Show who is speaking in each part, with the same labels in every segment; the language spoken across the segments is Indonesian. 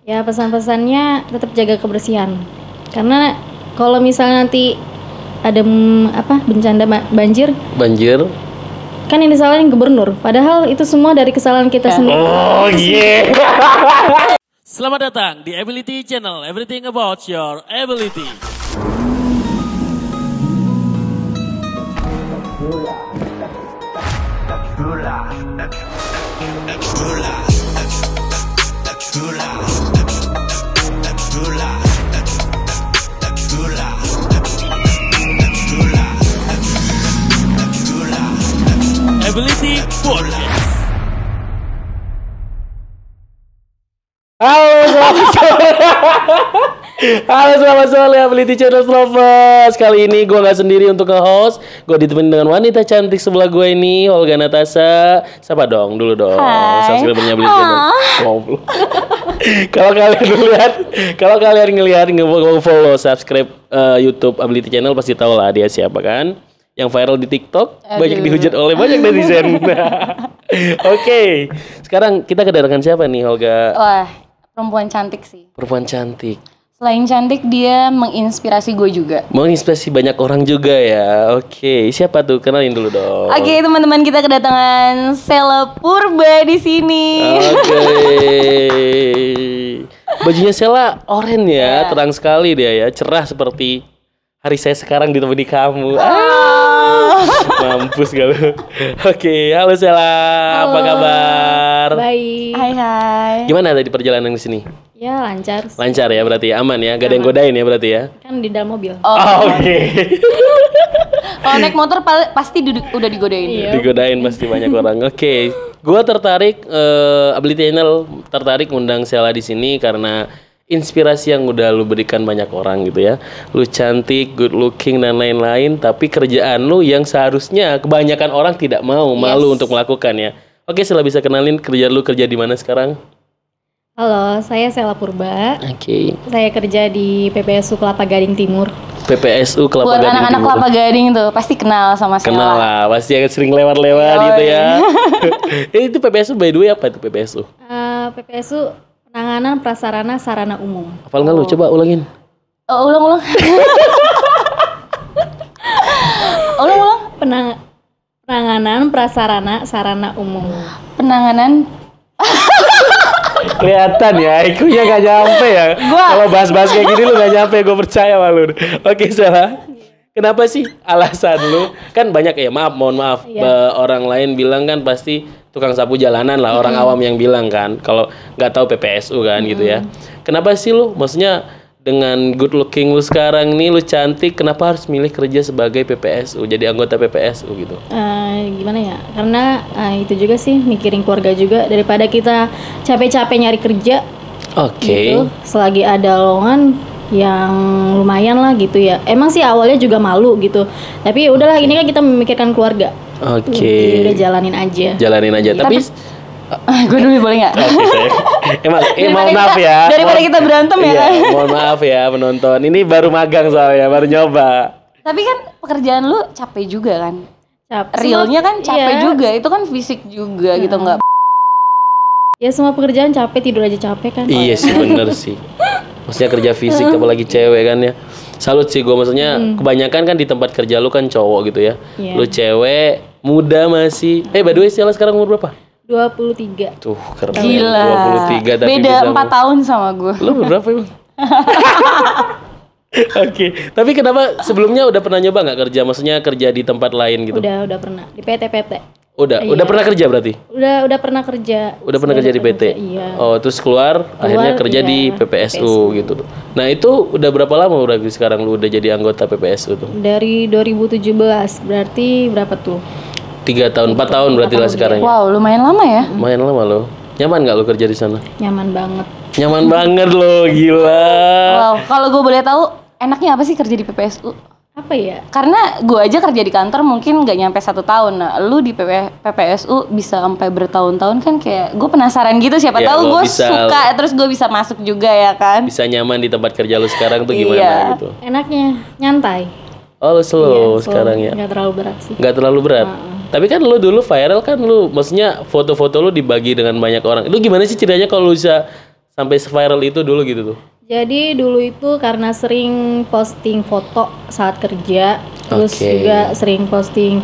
Speaker 1: Ya pesan-pesannya tetap jaga kebersihan. Karena kalau misalnya nanti ada bencana banjir, kan yang disalahin gubernur. Padahal itu semua dari kesalahan kita sendiri.
Speaker 2: Oh yeah.
Speaker 3: Selamat datang di Ability Channel, everything about your ability. Ability Podcast.
Speaker 2: Halo selamat sore Ability Channel Lovers. Kali ini gue gak sendiri untuk nge-host. Gue ditemenin dengan wanita cantik sebelah gue ini, Olga Natasha. Sapa dong dulu dong. Subscribernya Ability Channel. Kalau kalian ngelihat nge-follow subscribe YouTube Ability Channel pasti tahu lah dia siapa kan. Yang viral di TikTok, banyak dihujat oleh banyak netizen. Oke, sekarang kita kedatangan siapa nih, Olga?
Speaker 4: Wah, perempuan cantik sih.
Speaker 2: Perempuan cantik.
Speaker 4: Selain cantik, dia menginspirasi gue juga.
Speaker 2: Menginspirasi banyak orang juga ya. Oke, siapa tuh? Kenalin dulu dong.
Speaker 4: Oke, teman-teman, kita kedatangan Sela Purba di sini.
Speaker 2: Oke. Bajunya Sela oranye ya, terang sekali dia ya, cerah seperti hari saya sekarang ditemani kamu. Mampus gak lu? Oke, halo Sela. Apa kabar?
Speaker 1: Baik.
Speaker 4: Hai.
Speaker 2: Gimana tadi perjalanan di sini?
Speaker 1: Ya lancar.
Speaker 2: Lancar ya berarti, aman ya? Gak ada yang godain ya berarti ya?
Speaker 1: Kan di dalam mobil.
Speaker 2: Oke.
Speaker 4: Kalau naik motor pasti udah digodain.
Speaker 1: Iya.
Speaker 2: Digodain pasti banyak orang. Oke. Gua tertarik Ability Channel tertarik ngundang Sela di sini karena inspirasi yang udah lu berikan banyak orang gitu ya. Lu cantik, good looking dan lain-lain, tapi kerjaan lu yang seharusnya kebanyakan orang tidak mau, malu untuk melakukan ya. Oke, Sela bisa kenalin kerja di mana sekarang?
Speaker 1: Halo, saya Sela Purba.
Speaker 2: Oke.
Speaker 1: Saya kerja di PPSU Kelapa Gading Timur.
Speaker 2: PPSU Kelapa
Speaker 4: Buat
Speaker 2: Gading
Speaker 4: anak-anak
Speaker 2: Timur.
Speaker 4: Kelapa Gading tuh pasti kenal sama Sela.
Speaker 2: Kenal lah, pasti akan sering lewat-lewat gitu ya. Itu PPSU by the way apa itu PPSU?
Speaker 1: PPSU Penanganan Prasarana Sarana Umum.
Speaker 2: Hafal nggak lu? Coba ulangin.
Speaker 4: Ulang. Ulang.
Speaker 1: Penanganan Prasarana Sarana Umum.
Speaker 4: Penanganan.
Speaker 2: Kelihatan ya, IQ-nya gak nyampe ya. Kalau bahas-bahas kayak gini lu gak nyampe, gue percaya sama lu. Oke, Sela. Kenapa sih alasan lu? Kan banyak ya, mohon maaf. Orang lain bilang kan pasti tukang sapu jalanan lah, orang awam yang bilang kan. Kalau nggak tahu PPSU kan gitu ya. Kenapa sih lu? Maksudnya dengan good looking lu sekarang nih, lu cantik, kenapa harus milih kerja sebagai PPSU, jadi anggota PPSU gitu?
Speaker 1: Gimana ya? Karena itu juga sih mikirin keluarga juga, daripada kita capek-capek nyari kerja.
Speaker 2: Oke.
Speaker 1: Gitu, selagi ada lowongan yang lumayan lah gitu ya. Emang sih awalnya juga malu gitu. Tapi ya udahlah, ini kan kita memikirkan keluarga.
Speaker 2: Oke.
Speaker 1: Udah jalanin aja.
Speaker 2: Tapi
Speaker 4: Gue dulu boleh nggak?
Speaker 2: oke, mohon maaf ya.
Speaker 4: Daripada kita berantem ya.
Speaker 2: Iya, mohon maaf ya penonton. Ini baru magang soalnya, baru nyoba.
Speaker 4: Tapi kan pekerjaan lu capek juga kan?
Speaker 1: Capek.
Speaker 4: Realnya kan capek
Speaker 1: Iya.
Speaker 4: juga. Itu kan fisik juga gitu nggak?
Speaker 1: Ya semua pekerjaan capek, tidur aja capek kan.
Speaker 2: Iya sih, bener sih. Maksudnya kerja fisik apalagi cewek kan ya. Salut sih gue, maksudnya kebanyakan kan di tempat kerja lu kan cowok gitu ya.
Speaker 1: Iya.
Speaker 2: Lu cewek, muda masih. By the way, Sela sekarang umur berapa?
Speaker 1: 23.
Speaker 2: Tuh, keren.
Speaker 4: Gila.
Speaker 2: 23 tapi
Speaker 4: Beda
Speaker 2: bisa
Speaker 4: 4 tahun sama gue.
Speaker 2: Lu berapa emang? Oke, tapi kenapa sebelumnya udah pernah nyoba nggak kerja? Maksudnya kerja di tempat lain gitu?
Speaker 1: Udah pernah di PT.
Speaker 2: Udah pernah kerja berarti?
Speaker 1: Udah pernah kerja.
Speaker 2: Udah pernah kerja di PT?
Speaker 1: Iya.
Speaker 2: Oh, terus keluar akhirnya kerja
Speaker 1: iya,
Speaker 2: di PPSU gitu. Nah, itu udah berapa lama berarti sekarang lu udah jadi anggota PPSU tuh?
Speaker 1: Dari 2017, berarti berapa tuh?
Speaker 2: 3 tahun, 4 tahun berarti lah sekarang ya.
Speaker 4: Wow, lumayan lama ya.
Speaker 2: Lumayan lama lo. Nyaman nggak lo kerja di sana?
Speaker 1: Nyaman banget.
Speaker 2: Nyaman banget lo, gila.
Speaker 4: Wow, kalau gue boleh tahu, enaknya apa sih kerja di PPSU?
Speaker 1: Apa ya?
Speaker 4: Karena gue aja kerja di kantor mungkin nggak nyampe 1 tahun. Nah, lu di PPSU bisa sampai bertahun-tahun kan, kayak gue penasaran gitu. Siapa
Speaker 2: Ya,
Speaker 4: tahu
Speaker 2: lo
Speaker 4: gue
Speaker 2: bisa-
Speaker 4: suka, terus gue bisa masuk juga ya kan.
Speaker 2: Bisa nyaman di tempat kerja lo sekarang tuh gimana
Speaker 4: Iya.
Speaker 2: gitu?
Speaker 1: Enaknya nyantai.
Speaker 2: Oh, lo slow
Speaker 1: Iya,
Speaker 2: sekarang ya?
Speaker 1: Nggak terlalu berat sih.
Speaker 2: Nggak terlalu berat. Tapi kan lu dulu viral kan, lu maksudnya foto-foto lu dibagi dengan banyak orang. Itu gimana sih ceritanya kalau lu bisa sampai viral itu dulu gitu tuh?
Speaker 1: Jadi dulu itu karena sering posting foto saat kerja, terus juga sering posting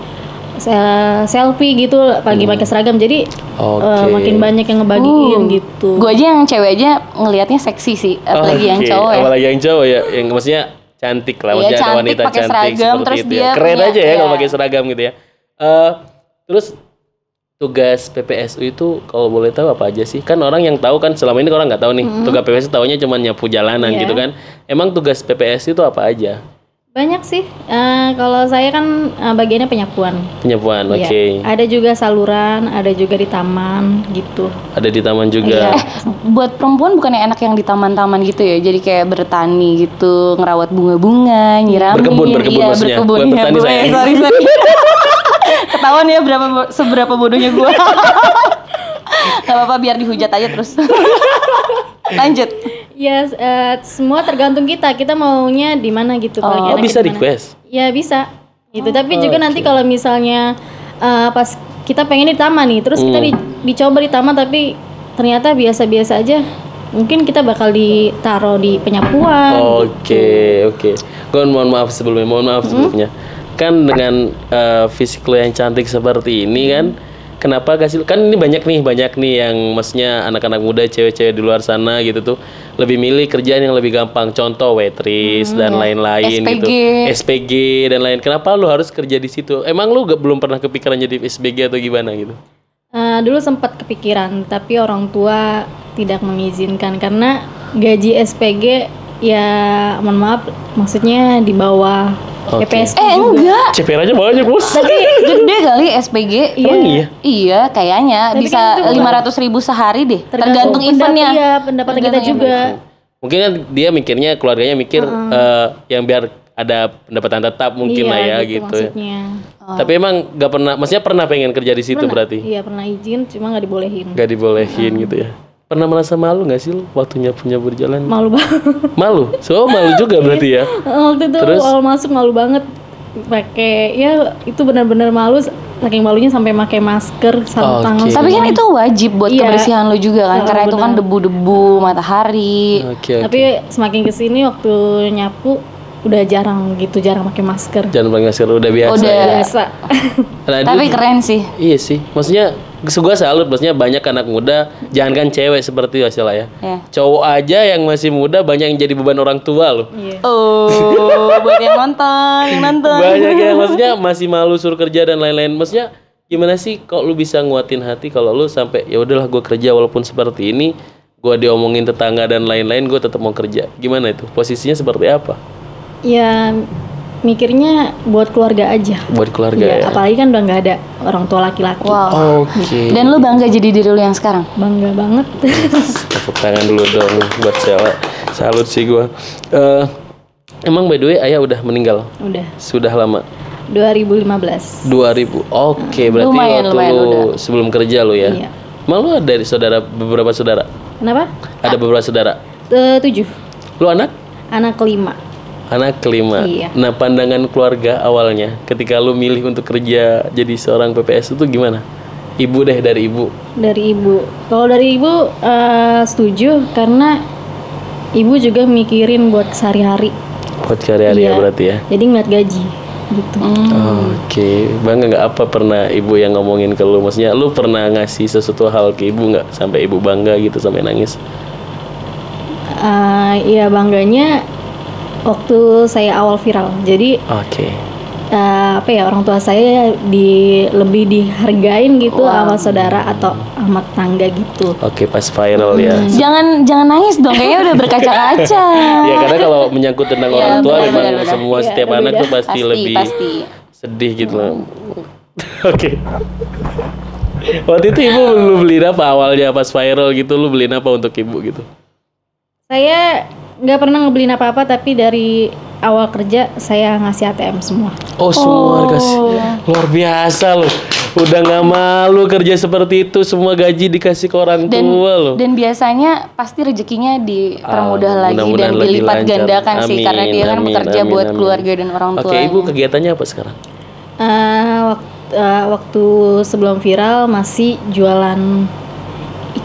Speaker 1: selfie gitu, pagi pakai seragam, jadi makin banyak yang ngebagiin gitu.
Speaker 4: Gue aja yang cewek aja ngelihatnya seksi sih, apalagi yang cowok ya.
Speaker 2: Apalagi yang cowok ya, yang maksudnya cantik lah, maksudnya ada wanita
Speaker 4: pakai
Speaker 2: cantik
Speaker 4: seragam,
Speaker 2: seperti
Speaker 4: terus
Speaker 2: itu
Speaker 4: dia
Speaker 2: ya. Keren
Speaker 4: punya,
Speaker 2: aja ya kalau pakai seragam gitu ya. Terus tugas PPSU itu kalau boleh tahu apa aja sih? Kan orang yang tahu kan selama ini orang nggak tahu nih. Tugas PPSU taunya cuma nyapu jalanan gitu kan. Emang tugas PPSU itu apa aja?
Speaker 1: Banyak sih. Kalau saya kan bagiannya penyapuan.
Speaker 2: Penyapuan,
Speaker 1: Iya.
Speaker 2: oke.
Speaker 1: Ada juga saluran, ada juga di taman gitu.
Speaker 2: Ada di taman juga.
Speaker 4: Buat perempuan bukannya enak yang di taman-taman gitu ya, jadi kayak bertani gitu, ngerawat bunga-bunga, nyiramin.
Speaker 2: Berkebun maksudnya. Buat bertani saya.
Speaker 4: Sorry. Ketahuan ya seberapa bodohnya gue. Gak apa-apa, biar dihujat aja terus. Lanjut.
Speaker 1: Ya, semua tergantung kita maunya di mana gitu.
Speaker 2: Oh, bisa request?
Speaker 1: Ya bisa. Gitu. Tapi juga nanti kalau misalnya pas kita pengen di taman nih, terus kita dicoba di taman tapi ternyata biasa-biasa aja, mungkin kita bakal ditaruh di penyapuan.
Speaker 2: Oke. Gue mohon maaf sebelumnya. Kan dengan fisik lo yang cantik seperti ini kan, kenapa kasih kan ini banyak nih yang maksudnya anak-anak muda, cewek-cewek di luar sana gitu tuh lebih milih kerjaan yang lebih gampang, contoh waitress dan lain-lain gitu, SPG dan lain. Kenapa lu harus kerja di situ? Emang lu belum pernah kepikiran jadi SPG atau gimana gitu?
Speaker 1: Dulu sempat kepikiran, tapi orang tua tidak mengizinkan karena gaji SPG ya mohon maaf, maksudnya di bawah PPSU juga.
Speaker 4: Enggak.
Speaker 2: CPR aja banyak bos.
Speaker 4: Tapi gede kali SPG.
Speaker 2: Emang iya?
Speaker 4: Iya, kayaknya
Speaker 1: tapi
Speaker 4: bisa
Speaker 1: kan
Speaker 4: 500.000 sehari deh. Tergantung eventnya.
Speaker 1: Iya, pendapatan kita juga.
Speaker 2: Mungkin kan dia mikirnya, keluarganya mikir yang biar ada pendapatan tetap mungkin lah ya gitu.
Speaker 1: Maksudnya.
Speaker 2: Tapi emang gak pernah, maksudnya pernah pengen kerja di situ berarti?
Speaker 1: Iya, pernah izin, cuma nggak dibolehin.
Speaker 2: Gak dibolehin gitu ya. Pernah merasa malu gak sih lu waktu nyapu berjalan?
Speaker 1: Malu banget.
Speaker 2: Malu? So malu juga berarti ya?
Speaker 1: Waktu itu awal masuk malu banget. Pakai, ya itu benar-benar malu. Saking malunya sampai pakai masker, sarung tangan.
Speaker 4: Tapi kan itu wajib buat kebersihan lo juga kan, karena itu kan debu-debu, matahari.
Speaker 1: Tapi semakin kesini waktu nyapu udah jarang pakai masker.
Speaker 2: Jangan pakai masker, udah biasa.
Speaker 1: Biasa.
Speaker 2: Nah,
Speaker 4: tapi keren sih.
Speaker 2: Iya sih, maksudnya gue salut, maksudnya banyak anak muda, jangankan cewek seperti Wasila ya. Cowok aja yang masih muda banyak yang jadi beban orang tua loh.
Speaker 4: Buat yang nonton.
Speaker 2: Banyak yang maksudnya masih malu suruh kerja dan lain-lain. Maksudnya gimana sih kok lu bisa nguatin hati kalau lu sampai ya udahlah gue kerja walaupun seperti ini, gue diomongin tetangga dan lain-lain, gue tetap mau kerja. Gimana itu? Posisinya seperti apa?
Speaker 1: Ya mikirnya buat keluarga aja.
Speaker 2: Buat keluarga ya.
Speaker 1: Apalagi kan udah nggak ada orang tua laki-laki.
Speaker 4: Wow. Dan lu bangga jadi diri lu yang sekarang?
Speaker 1: Bangga banget.
Speaker 2: Tepuk tangan dulu dong buat Sela. Salut sih gua. Emang by the way ayah udah meninggal?
Speaker 1: Udah.
Speaker 2: Sudah lama?
Speaker 1: 2015.
Speaker 2: 2000. Oke, berarti
Speaker 4: lumayan
Speaker 2: lu sebelum kerja lu ya.
Speaker 1: Iya.
Speaker 2: Emang lu ada beberapa saudara?
Speaker 1: Kenapa?
Speaker 2: Ada beberapa saudara?
Speaker 1: 7.
Speaker 2: Lu anak?
Speaker 1: Anak kelima.
Speaker 2: Anak kelima.
Speaker 1: Iya.
Speaker 2: Nah, pandangan keluarga awalnya ketika lu milih untuk kerja jadi seorang PPS itu gimana? Ibu deh, dari ibu.
Speaker 1: Dari ibu. Kalau dari ibu setuju karena ibu juga mikirin buat sehari-hari.
Speaker 2: Buat sehari-hari ya berarti ya.
Speaker 1: Jadi ngeliat gaji gitu.
Speaker 2: Oke. Bangga nggak apa pernah ibu yang ngomongin ke lu? Maksudnya lu pernah ngasih sesuatu hal ke ibu nggak sampai ibu bangga gitu sampai nangis?
Speaker 1: Iya bangganya waktu saya awal viral. Jadi orang tua saya lebih dihargain gitu sama saudara atau sama tetangga gitu.
Speaker 2: Oke, pas viral ya.
Speaker 4: Jangan nangis dong, kayaknya udah berkaca-kaca.
Speaker 2: Ya karena kalau menyangkut tentang orang tua memang semua setiap anak tuh pasti lebih sedih gitu loh. Oke. Waktu itu ibu lu beliin apa awalnya pas viral gitu, lu beliin apa untuk ibu gitu?
Speaker 1: Saya nggak pernah ngebeliin apa-apa, tapi dari awal kerja saya ngasih ATM semua.
Speaker 2: Semua dikasih. Luar biasa loh. Udah nggak malu kerja seperti itu, semua gaji dikasih ke orang tua loh.
Speaker 4: Dan biasanya pasti rezekinya dipermudah lagi dan dilipat gandakan sih, karena dia kan bekerja buat keluarga dan orang tua.
Speaker 2: Oke, ibu kegiatannya apa sekarang?
Speaker 1: Waktu sebelum viral masih jualan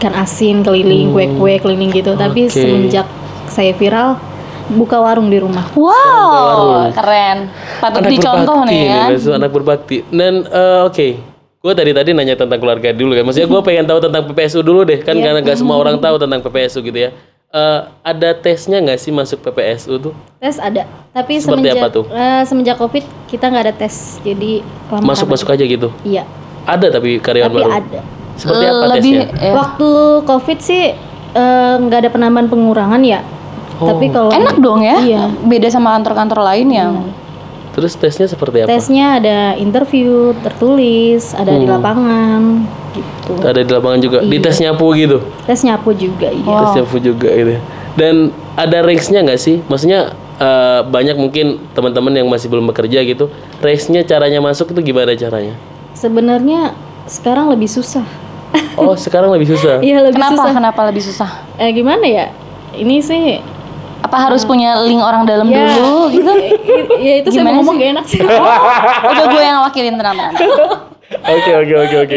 Speaker 1: ikan asin keliling, kue-kue keliling gitu. Tapi semenjak saya viral, buka warung di rumah.
Speaker 4: Wow, keren. Patut dicontoh nih ya.
Speaker 2: Anak berbakti. Dan gue tadi nanya tentang keluarga dulu kan. Maksudnya gue pengen tahu tentang PPSU dulu deh. Kan karena gak semua orang tahu tentang PPSU gitu ya. Ada tesnya nggak sih masuk PPSU tuh?
Speaker 1: Tes ada, tapi
Speaker 2: seperti apa tuh?
Speaker 1: Semenjak COVID kita nggak ada tes, jadi
Speaker 2: masuk aja gitu.
Speaker 1: Iya.
Speaker 2: Ada tapi karyawan baru.
Speaker 1: Ada.
Speaker 2: Seperti apa tesnya?
Speaker 1: Waktu COVID sih nggak ada penambahan pengurangan ya. Tapi kalau
Speaker 4: enak dong ya.
Speaker 1: Iya.
Speaker 4: Beda sama kantor-kantor lain yang.
Speaker 2: Terus tesnya seperti apa?
Speaker 1: Tesnya ada interview tertulis, ada di lapangan gitu.
Speaker 2: Ada di lapangan juga. Di tes nyapu gitu.
Speaker 1: Tes nyapu juga iya.
Speaker 2: Tes nyapu juga gitu. Dan ada range-nya nggak sih? Maksudnya banyak mungkin teman-teman yang masih belum bekerja gitu. Range-nya caranya masuk itu gimana caranya?
Speaker 1: Sebenarnya sekarang lebih susah.
Speaker 2: Oh, sekarang lebih susah.
Speaker 1: Iya, lebih susah.
Speaker 4: Kenapa lebih susah?
Speaker 1: Gimana ya? Ini sih
Speaker 4: apa harus punya link orang dalam dulu gitu?
Speaker 1: Ya itu saya ngomong gak enak sih.
Speaker 4: Udah gue yang wakilin, tenang.
Speaker 2: Oke.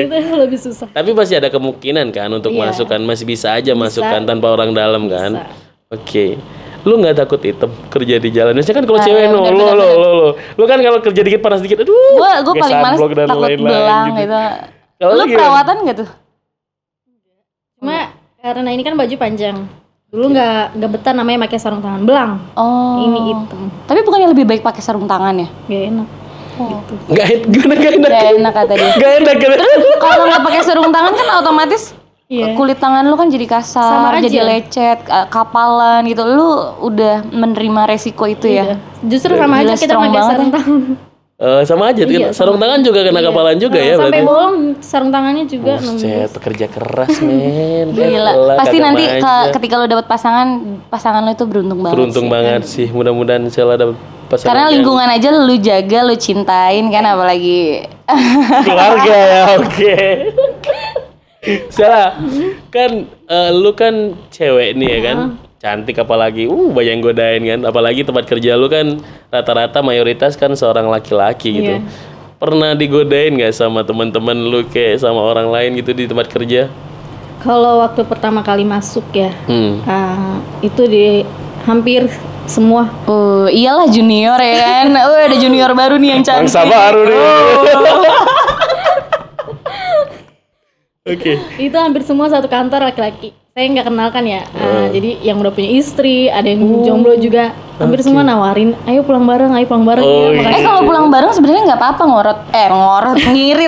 Speaker 1: Itu lebih susah.
Speaker 2: Tapi masih ada kemungkinan kan untuk masuk kan, masih bisa aja masuk kan tanpa orang dalam kan. Oke. Lu nggak takut hitam kerja di jalan? Biasanya kan kalau cewek lu kan kalau kerja dikit panas dikit, aduh.
Speaker 4: Gue paling males takut belang gitu. Lu perawatan nggak tuh?
Speaker 1: Cuma karena ini kan baju panjang. Dulu nggak betah namanya pakai sarung tangan belang.
Speaker 4: Oh.
Speaker 1: Ini hitam.
Speaker 4: Tapi bukannya lebih baik pakai sarung tangan ya?
Speaker 1: Gak enak. Gitu.
Speaker 2: Gak enak.
Speaker 4: Gak enak kata dia.
Speaker 2: Gak enak.
Speaker 4: Kalau nggak pakai sarung tangan kan otomatis kulit tangan lu kan jadi kasar, jadi lecet, kapalan gitu. Lu udah menerima resiko itu ya?
Speaker 1: Justru sama aja kita pakai sarung tangan.
Speaker 2: Sama aja, sarung tangan juga kena kapalan juga ya berarti.
Speaker 1: Sampai bolong sarung tangannya juga.
Speaker 2: Pekerja keras men.
Speaker 4: Gila. Pasti nanti ketika lu dapet pasangan lu itu beruntung banget.
Speaker 2: Beruntung banget sih. Mudah-mudahan Sheila dapet pasangan.
Speaker 4: Karena lingkungan aja lu jaga, lu cintain kan, apalagi
Speaker 2: keluarga ya. Oke. Sheila, kan lu kan cewek nih ya kan. Cantik apalagi, banyak yang godain kan. Apalagi tempat kerja lu kan rata-rata mayoritas kan seorang laki-laki gitu. Pernah digodain nggak sama teman-teman lu kayak sama orang lain gitu di tempat kerja?
Speaker 1: Kalau waktu pertama kali masuk ya, itu di hampir semua.
Speaker 4: Iyalah junior ya kan. Ada junior baru nih yang cantik.
Speaker 2: Bangsa baru nih. Oke.
Speaker 1: Itu hampir semua satu kantor laki-laki. Saya nggak kenal kan ya, jadi yang udah punya istri, ada yang jomblo juga, hampir semua nawarin, ayo pulang bareng ya.
Speaker 4: Kalau pulang bareng sebenarnya nggak apa-apa ngorot,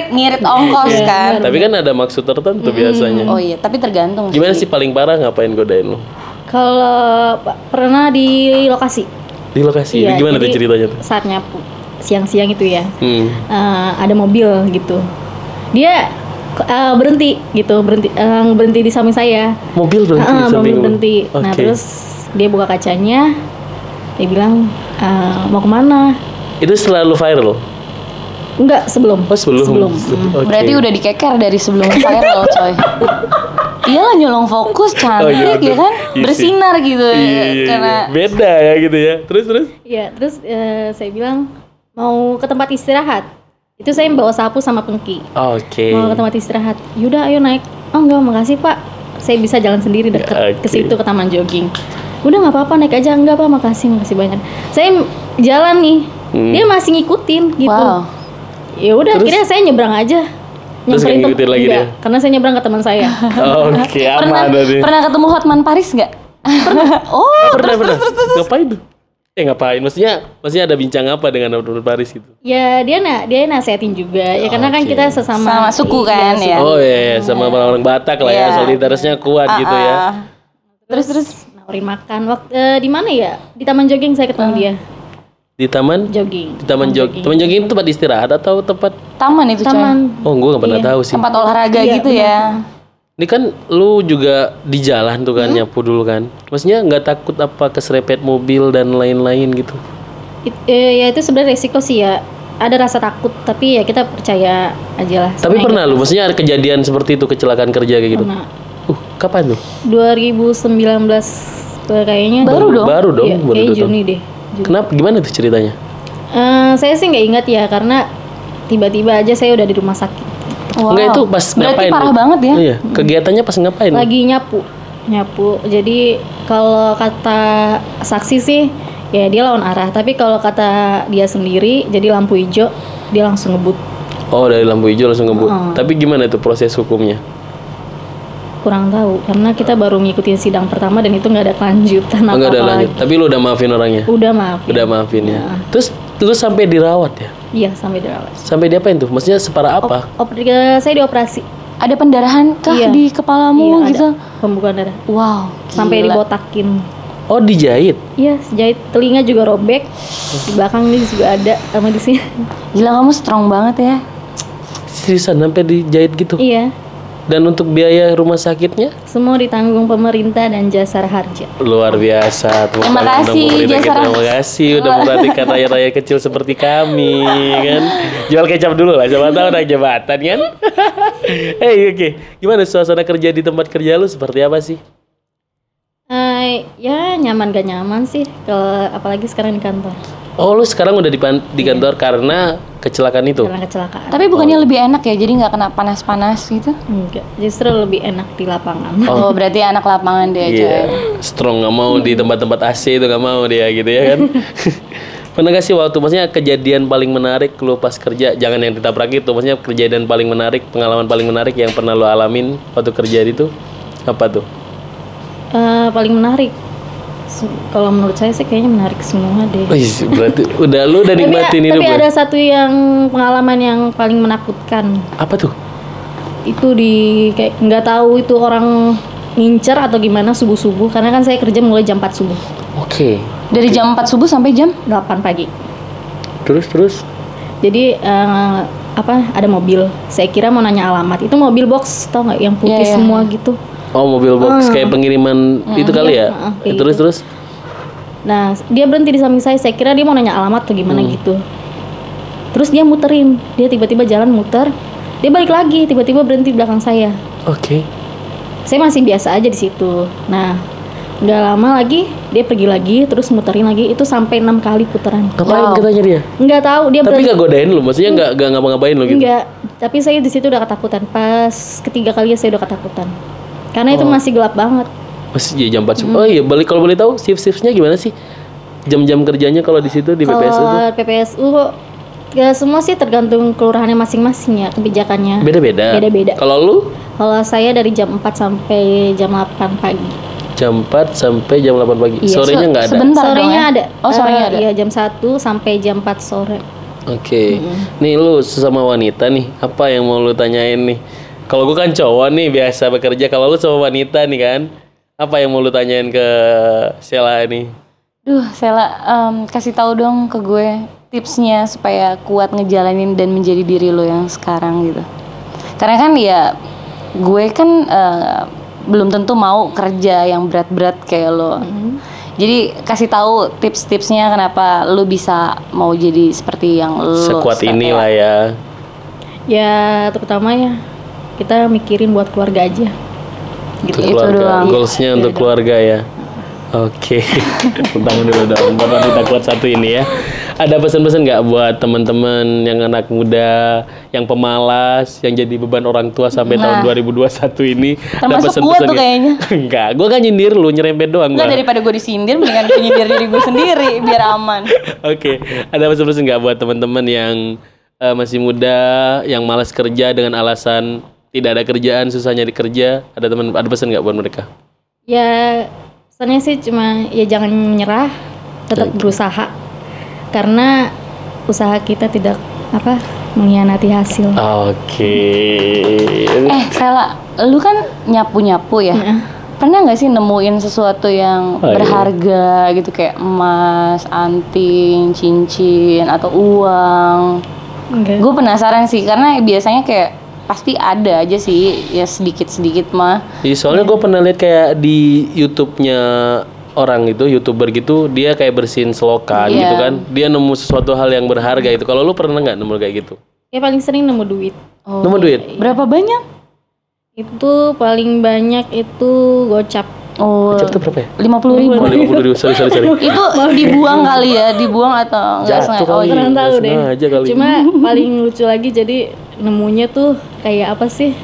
Speaker 4: ngirit ongkos kan.
Speaker 2: Tapi kan ada maksud tertentu biasanya.
Speaker 4: Oh iya, tapi tergantung.
Speaker 2: Gimana sih paling parah ngapain godain lu?
Speaker 1: Kalau pernah di lokasi.
Speaker 2: Di lokasi,
Speaker 1: iya,
Speaker 2: gimana tuh ceritanya tuh?
Speaker 1: Saat nyapu, siang-siang itu ya, ada mobil gitu, dia berhenti di samping saya.
Speaker 2: Mobil berhenti di samping
Speaker 1: berhenti. Nah terus dia buka kacanya, dia bilang mau kemana?
Speaker 2: Itu setelah lu viral?
Speaker 1: Enggak, sebelum.
Speaker 2: Sebelum.
Speaker 4: Berarti udah dikeker dari sebelum viral coy. Iyalah nyolong fokus cantik ya kan, bersinar gitu. Karena
Speaker 2: beda ya gitu ya. Terus?
Speaker 1: Iya, terus saya bilang mau ke tempat istirahat. Itu saya bawa sapu sama pengki. Mau ke tempat istirahat. Yaudah ayo naik. Oh enggak, makasih pak, saya bisa jalan sendiri dekat ke situ, ke taman jogging. Udah nggak apa-apa, naik aja. Enggak pak, makasih banyak. Saya jalan nih, dia masih ngikutin gitu. Ya udah, akhirnya saya nyebrang aja. Nyamperin
Speaker 2: ngikutin lagi dia?
Speaker 1: Karena saya nyebrang ke teman saya.
Speaker 4: Pernah ketemu Hotman Paris nggak?
Speaker 2: Pernah. Ngapain tuh? Ngapain? Maksudnya ada bincang apa dengan Hotman Paris gitu? Ya dia nasehatin juga. Ya karena kan kita sesama
Speaker 4: suku kan ya.
Speaker 2: Oh iya, sama orang Batak lah ya, solidaritasnya kuat gitu ya.
Speaker 1: Terus nawarin makan. Di mana ya? Di taman jogging saya ketemu dia.
Speaker 2: Di taman
Speaker 1: jogging.
Speaker 2: Di taman jogging. Taman jogging itu tempat istirahat atau tempat
Speaker 4: taman itu?
Speaker 2: Oh, gue nggak pernah tahu sih.
Speaker 4: Tempat olahraga gitu ya.
Speaker 2: Ini kan lu juga di jalan tuh kan, nyapu dulu kan. Maksudnya nggak takut apa keserempet mobil dan lain-lain gitu?
Speaker 1: Ya itu sebenarnya resiko sih ya. Ada rasa takut, tapi ya kita percaya aja lah.
Speaker 2: Tapi pernah lu, maksudnya ada kejadian seperti itu, kecelakaan kerja kayak gitu? Pernah. Kapan tuh? 2019
Speaker 1: kayaknya.
Speaker 2: Baru dong.
Speaker 1: Iya, kayak Juni deh.
Speaker 2: Kenapa? Gimana tuh ceritanya?
Speaker 1: Saya sih nggak ingat ya, karena tiba-tiba aja saya udah di rumah sakit.
Speaker 4: Wow.
Speaker 2: Enggak, itu pas
Speaker 4: berarti
Speaker 2: ngapain?
Speaker 4: Parah banget ya.
Speaker 2: Iya, kegiatannya pas ngapain?
Speaker 1: Lagi nyapu. Jadi kalau kata saksi sih ya dia lawan arah, tapi kalau kata dia sendiri jadi lampu hijau dia langsung ngebut.
Speaker 2: Oh, dari lampu hijau langsung ngebut. Tapi gimana itu proses hukumnya?
Speaker 1: Kurang tahu karena kita baru ngikutin sidang pertama dan itu nggak ada kelanjutan
Speaker 2: Nggak ada lanjut.
Speaker 1: lagi.
Speaker 2: Tapi lu udah maafin orangnya?
Speaker 1: Udah maafin.
Speaker 2: Udah maafin ya. Terus lu sampai dirawat ya?
Speaker 1: Iya, sampai dirawat.
Speaker 2: Sampai diapain tuh? Maksudnya separah apa?
Speaker 1: Saya dioperasi.
Speaker 4: Ada pendarahan kah
Speaker 1: Iya.
Speaker 4: di kepalamu
Speaker 1: Iya,
Speaker 4: gitu?
Speaker 1: ada pembukaan darah.
Speaker 4: Wow.
Speaker 1: Sampai
Speaker 4: gila.
Speaker 1: dibotakin.
Speaker 2: Oh, dijahit?
Speaker 1: Iya, jahit telinga juga robek. Di belakang ini juga ada sama di sini.
Speaker 4: Gila, kamu strong banget ya.
Speaker 2: Seriusan sampai dijahit gitu?
Speaker 1: Iya,
Speaker 2: Dan untuk biaya rumah sakitnya?
Speaker 1: semua ditanggung pemerintah dan Jasara Harja.
Speaker 2: Luar biasa. Tepuk
Speaker 4: Terima
Speaker 2: tangan
Speaker 4: kasih,
Speaker 2: dong pemerintah kita.
Speaker 4: Jasara.
Speaker 2: Terima kasih udah memperhatikan rakyat-rakyat kecil seperti kami kan. Jual kecap dulu lah, siapa tahu naik jabatan kan. Oke. Gimana suasana kerja di tempat kerja lu seperti apa sih?
Speaker 1: Ya nyaman gak nyaman sih, kalau apalagi sekarang di kantor
Speaker 2: Oh, lu sekarang udah di kantor karena kecelakaan itu?
Speaker 1: karena kecelakaan.
Speaker 4: Tapi bukannya lebih enak ya, jadi nggak kena panas-panas gitu?
Speaker 1: Enggak, justru lebih enak di lapangan.
Speaker 4: Oh, berarti anak lapangan dia,
Speaker 2: Iya,
Speaker 4: coy.
Speaker 2: strong, nggak mau di tempat-tempat AC itu nggak mau dia gitu ya kan. Pernah gak sih waktu, maksudnya kejadian paling menarik lu pas kerja, jangan yang ditabrak itu, maksudnya kejadian paling menarik, pengalaman paling menarik yang pernah lu alamin waktu kerja itu apa tuh?
Speaker 1: Paling menarik, kalau menurut saya sih kayaknya menarik semua deh.
Speaker 2: Wih, berarti udah nikmatin hidup
Speaker 1: Tapi
Speaker 2: ya?
Speaker 1: ada satu yang pengalaman yang paling menakutkan.
Speaker 2: Apa tuh?
Speaker 1: Itu kayak nggak tahu itu orang ngincer atau gimana subuh-subuh, karena kan saya kerja mulai jam 4 subuh.
Speaker 2: Oke.
Speaker 4: Dari jam 4 subuh sampai jam?
Speaker 1: 8 pagi.
Speaker 2: Terus?
Speaker 1: Jadi ada mobil. Saya kira mau nanya alamat. Itu mobil box, tau nggak yang putih
Speaker 4: Iya.
Speaker 1: semua gitu.
Speaker 2: Oh, mobil box kayak pengiriman itu kali ya?
Speaker 1: kayak
Speaker 2: Terus?
Speaker 1: Nah, dia berhenti di samping saya. Saya kira dia mau nanya alamat atau gimana gitu. Terus dia muterin. Dia tiba-tiba jalan muter. Dia balik lagi, tiba-tiba berhenti di belakang saya.
Speaker 2: Oke.
Speaker 1: Saya masih biasa aja di situ. Nah, nggak lama lagi dia pergi lagi, terus muterin lagi. Itu sampai 6 kali putaran.
Speaker 2: Ngapain katanya dia?
Speaker 1: Nggak tahu dia
Speaker 2: Tapi nggak godain lu, maksudnya nggak ngapa-ngapain lu gitu?
Speaker 1: Enggak, tapi saya di situ udah ketakutan. Pas ketiga kalinya saya udah ketakutan. Karena itu masih gelap banget.
Speaker 2: Masih jam 4 subuh. Oh iya, kalau boleh tahu shift-shiftnya gimana sih? Jam-jam kerjanya kalau di situ di PPSU tuh?
Speaker 1: Kalau PPSU ya semua sih tergantung kelurahannya masing-masing ya, kebijakannya.
Speaker 2: Beda-beda. Kalau lu?
Speaker 1: Kalau saya dari jam 4 sampai jam 8 pagi.
Speaker 2: Jam 4 sampai jam 8 pagi.
Speaker 1: Iya,
Speaker 2: Sorenya nggak ada?
Speaker 4: Sebentar
Speaker 1: Sorenya
Speaker 4: dong ya?
Speaker 1: ada.
Speaker 4: Oh, sorenya ada.
Speaker 1: Iya, jam 1 sampai jam 4 sore.
Speaker 2: Oke. Nih lu sesama wanita nih, apa yang mau lu tanyain nih? Kalau gue kan cowok nih biasa bekerja, kalau lu sama wanita nih kan, apa yang mau lu tanyain ke Sheila ini?
Speaker 4: Duh, Sheila, kasih tahu dong ke gue tipsnya supaya kuat ngejalanin dan menjadi diri lo yang sekarang gitu. Karena kan ya gue kan belum tentu mau kerja yang berat-berat kayak lo. Jadi kasih tahu tips-tipsnya kenapa lo bisa mau jadi seperti yang lo
Speaker 2: Sekuat
Speaker 4: sekarang
Speaker 2: inilah ya.
Speaker 1: Ya, terutama ya kita mikirin buat keluarga aja.
Speaker 2: Untuk
Speaker 4: Itu
Speaker 2: keluarga,
Speaker 4: doang.
Speaker 2: goalsnya untuk keluarga ya. Oke, tangan dulu dong, buat wanita kuat satu ini ya. Ada pesan-pesan nggak buat teman-teman yang anak muda, yang pemalas, yang jadi beban orang tua sampai tahun 2021 ini? Ada
Speaker 4: Termasuk gua tuh
Speaker 2: nggak?
Speaker 4: kayaknya.
Speaker 2: Enggak, gue kan nyindir lu, nyerempet doang.
Speaker 4: Enggak,
Speaker 2: gua.
Speaker 4: daripada gue disindir, mendingan gue nyindir diri gue sendiri biar aman.
Speaker 2: Oke, ada pesan-pesan nggak buat teman-teman yang masih muda, yang malas kerja dengan alasan tidak ada kerjaan, susah nyari kerja? Ada pesan nggak buat mereka?
Speaker 1: Ya, pesannya sih cuma ya jangan menyerah, tetap berusaha. Karena usaha kita tidak mengkhianati hasil.
Speaker 2: Oke.
Speaker 4: Sheila, lu kan nyapu-nyapu ya? Pernah nggak sih nemuin sesuatu yang berharga gitu kayak emas, anting, cincin atau uang?
Speaker 1: Enggak.
Speaker 4: Gue penasaran sih karena biasanya kayak pasti ada aja sih ya sedikit-sedikit mah.
Speaker 2: Iya, soalnya gue pernah lihat kayak di YouTube-nya orang itu, YouTuber gitu, dia kayak bersihin selokan
Speaker 4: Iya.
Speaker 2: gitu kan. Dia nemu sesuatu hal yang berharga itu. Kalau lu pernah nggak nemu kayak gitu?
Speaker 1: Ya paling sering nemu duit.
Speaker 2: Nemu duit?
Speaker 4: Berapa banyak?
Speaker 1: Itu paling banyak itu gocap.
Speaker 4: Oh,
Speaker 2: Gocap tuh berapa ya?
Speaker 4: 50.000.
Speaker 2: Oh, 50.000. Sorry.
Speaker 4: Itu dibuang kali ya, dibuang atau enggak
Speaker 2: Jatuh
Speaker 4: sengaja?
Speaker 2: kali.
Speaker 1: Kurang tahu
Speaker 2: nggak
Speaker 1: deh.
Speaker 2: sengaja kali.
Speaker 1: Cuma paling lucu lagi, jadi nemunya tuh kayak apa sih?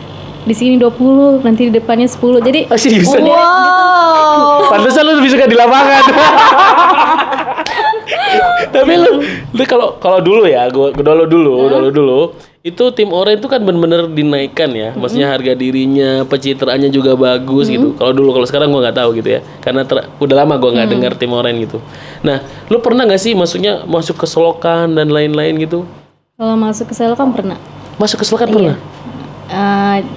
Speaker 1: Di sini 20, nanti di depannya 10. Jadi
Speaker 2: seriusan?
Speaker 4: Wow.
Speaker 2: Pantesan lu lebih suka di lapangan. Tapi lu kalau dulu ya, gua dulu itu tim Orange itu kan bener-bener dinaikkan ya. Maksudnya harga dirinya, pencitraannya juga bagus gitu. Kalau sekarang gua nggak tahu gitu ya. Karena udah lama gua nggak dengar tim Orange gitu. Nah, lu pernah nggak sih maksudnya masuk ke selokan dan lain-lain gitu?
Speaker 1: kalau masuk ke selokan pernah.
Speaker 2: Masuk ke selokan pernah?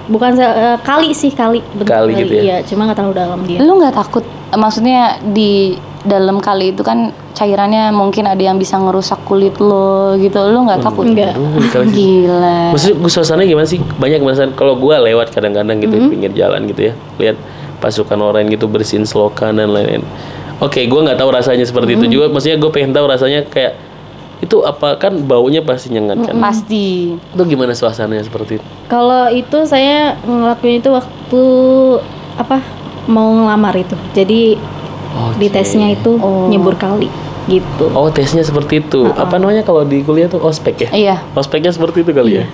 Speaker 1: Bukan kali sih, kali
Speaker 2: gitu ya?
Speaker 1: Iya, cuma nggak terlalu dalam dia.
Speaker 4: Lu nggak takut? Maksudnya di dalam kali itu kan cairannya mungkin ada yang bisa ngerusak kulit lo gitu. Lu nggak takut?
Speaker 1: Enggak.
Speaker 4: Gila.
Speaker 2: Maksudnya suasananya gimana sih? Banyak perasaan. Kalau gue lewat kadang-kadang gitu di pinggir jalan gitu ya, lihat pasukan orang gitu bersihin selokan dan lain-lain. Oke, gue nggak tahu rasanya seperti itu juga. Maksudnya gue pengen tahu rasanya kayak itu apa, kan baunya pasti nyengat kan?
Speaker 4: Pasti.
Speaker 2: Itu gimana suasananya seperti itu?
Speaker 1: Kalau itu saya ngelakuin itu waktu mau ngelamar itu. Jadi di tesnya itu nyebur kali gitu.
Speaker 2: Oh, tesnya seperti itu. Apa namanya kalau di kuliah tuh ospek ya?
Speaker 4: Iya.
Speaker 2: Ospeknya seperti itu kali ya?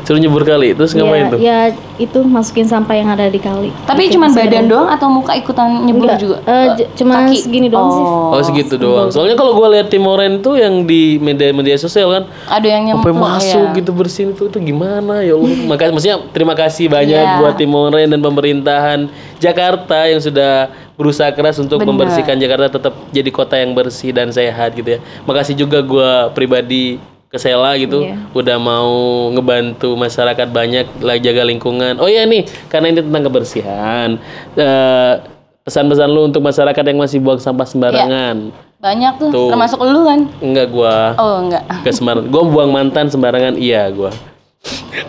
Speaker 2: Suruh nyebur kali, terus ngapain tuh?
Speaker 1: Ya itu masukin sampah yang ada di kali.
Speaker 4: Tapi cuma badan doang atau muka ikutan nyebur juga?
Speaker 1: Cuma
Speaker 4: Kaki?
Speaker 1: segini doang sih.
Speaker 2: Oh, segitu doang. Soalnya kalau gue lihat tim Orange tuh yang di media sosial kan,
Speaker 4: Ada yang
Speaker 2: sampai
Speaker 4: nyemplung
Speaker 2: masuk
Speaker 4: ya.
Speaker 2: gitu bersihin itu gimana ya Allah. Maksudnya terima kasih banyak buat tim Orange dan pemerintahan Jakarta yang sudah berusaha keras untuk membersihkan Jakarta tetap jadi kota yang bersih dan sehat gitu ya. Makasih juga gue pribadi ke Sela gitu, udah mau ngebantu masyarakat banyak lagi jaga lingkungan. Oh iya nih, karena ini tentang kebersihan. Pesan-pesan lu untuk masyarakat yang masih buang sampah sembarangan.
Speaker 4: Banyak tuh, termasuk lu kan?
Speaker 2: Enggak gua.
Speaker 4: Oh, enggak.
Speaker 2: Ke sembarangan. Gua buang mantan sembarangan, iya gua.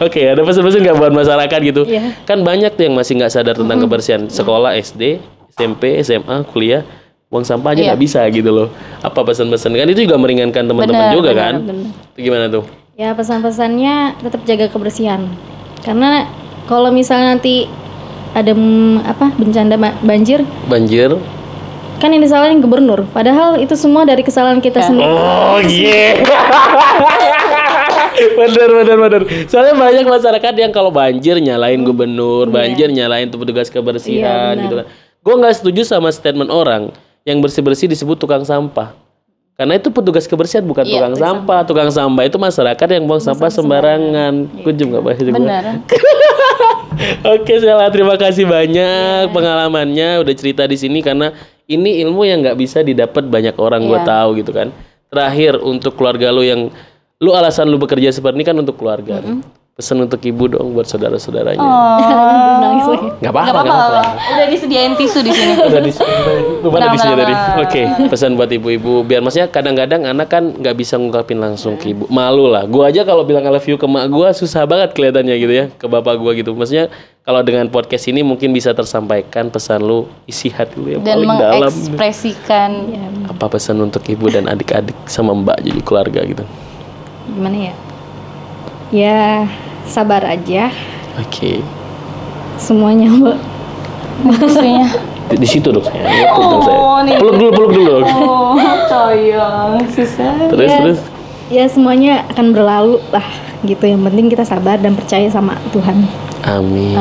Speaker 2: Oke, ada pesan-pesan nggak buat masyarakat gitu? Kan banyak tuh yang masih nggak sadar tentang kebersihan. Sekolah SD, SMP, SMA, kuliah, buang sampah aja nggak bisa gitu loh. Apa pesan-pesan? Kan itu juga meringankan teman-teman juga kan? Itu gimana tuh?
Speaker 1: Ya pesan-pesannya tetap jaga kebersihan. Karena kalau misalnya nanti ada bencana banjir, kan yang disalahin gubernur. Padahal itu semua dari kesalahan kita sendiri.
Speaker 2: Oh iya. Bener. Soalnya banyak masyarakat yang kalau banjir nyalain gubernur, banjir nyalain tuh petugas kebersihan gitu kan. Gue nggak setuju sama statement orang yang bersih-bersih disebut tukang sampah. Karena itu petugas kebersihan bukan tukang sampah. Tukang sampah itu masyarakat yang buang sampah sembarangan. Kunjung nggak bahas itu?
Speaker 4: Benar.
Speaker 2: Oke, Sela, terima kasih banyak pengalamannya udah cerita di sini karena ini ilmu yang nggak bisa didapat banyak orang gua tahu gitu kan. Terakhir untuk keluarga lu yang alasan lu bekerja seperti ini kan untuk keluarga. Pesan untuk ibu dong buat saudara-saudaranya. Nggak apa-apa.
Speaker 4: Udah disediain tisu di sini.
Speaker 2: Udah di sini tadi. Oke, pesan buat ibu-ibu. Biar maksudnya kadang-kadang anak kan nggak bisa ngungkapin langsung ke ibu. Malu lah. Gua aja kalau bilang I love you ke mak gua susah banget kelihatannya gitu ya. Ke bapak gua gitu. Maksudnya kalau dengan podcast ini mungkin bisa tersampaikan pesan lu, isi hati lu yang
Speaker 4: dan
Speaker 2: paling dalam.
Speaker 4: mengekspresikan
Speaker 2: Apa pesan untuk ibu dan adik-adik sama mbak jadi keluarga gitu?
Speaker 1: Gimana ya? Ya sabar aja.
Speaker 2: Oke.
Speaker 1: Semuanya Mbak.
Speaker 4: maksudnya.
Speaker 2: Di situ dong saya.
Speaker 4: Nih.
Speaker 2: Peluk dulu.
Speaker 4: Oh, sayang, susah.
Speaker 2: Terus.
Speaker 1: Ya semuanya akan berlalu lah gitu. Yang penting kita sabar dan percaya sama Tuhan.
Speaker 2: Amin.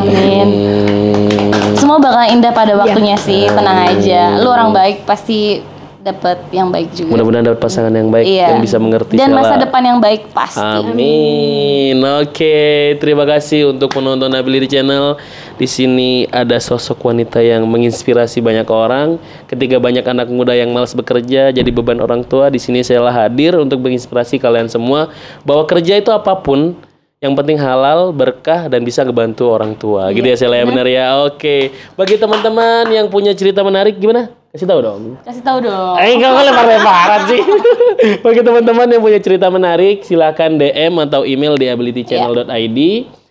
Speaker 4: Semua bakal indah pada waktunya sih, tenang aja. Lu orang baik pasti dapat yang baik juga.
Speaker 2: Mudah-mudahan dapat pasangan yang baik yang bisa mengerti
Speaker 4: dan
Speaker 2: Sela.
Speaker 4: masa depan yang baik pasti.
Speaker 2: Amin. Oke, terima kasih untuk penonton Ability Channel. Di sini ada sosok wanita yang menginspirasi banyak orang. Ketika banyak anak muda yang malas bekerja jadi beban orang tua, di sini Sela hadir untuk menginspirasi kalian semua bahwa kerja itu apapun yang penting halal, berkah, dan bisa ngebantu orang tua. Gitu ya Sela ya, benar ya. Oke. Bagi teman-teman yang punya cerita menarik gimana? Kasih tahu dong. Enggak lempar-lemparan sih. Bagi teman-teman yang punya cerita menarik, silakan DM atau email di abilitychannel.id.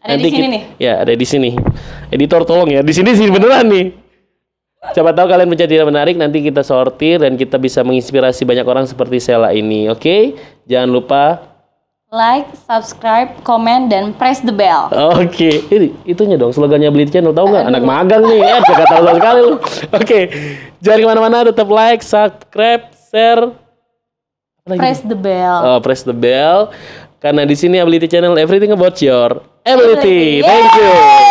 Speaker 4: Ada di sini nih.
Speaker 2: Ya, ada di sini. Editor tolong ya. Di sini sih beneran nih. Siapa tahu kalian punya cerita menarik, nanti kita sortir dan kita bisa menginspirasi banyak orang seperti Sela ini. Oke? Jangan lupa
Speaker 4: like, subscribe, komen, dan press the bell.
Speaker 2: Oke, itunya dong slogannya Ability Channel, tahu nggak? Anak magang nih, jaga tahu sekali lu. Oke, jangan kemana-mana, tetap like, subscribe, share,
Speaker 4: press the bell.
Speaker 2: Press the bell. Karena di sini Ability Channel, everything about your ability. Thank you.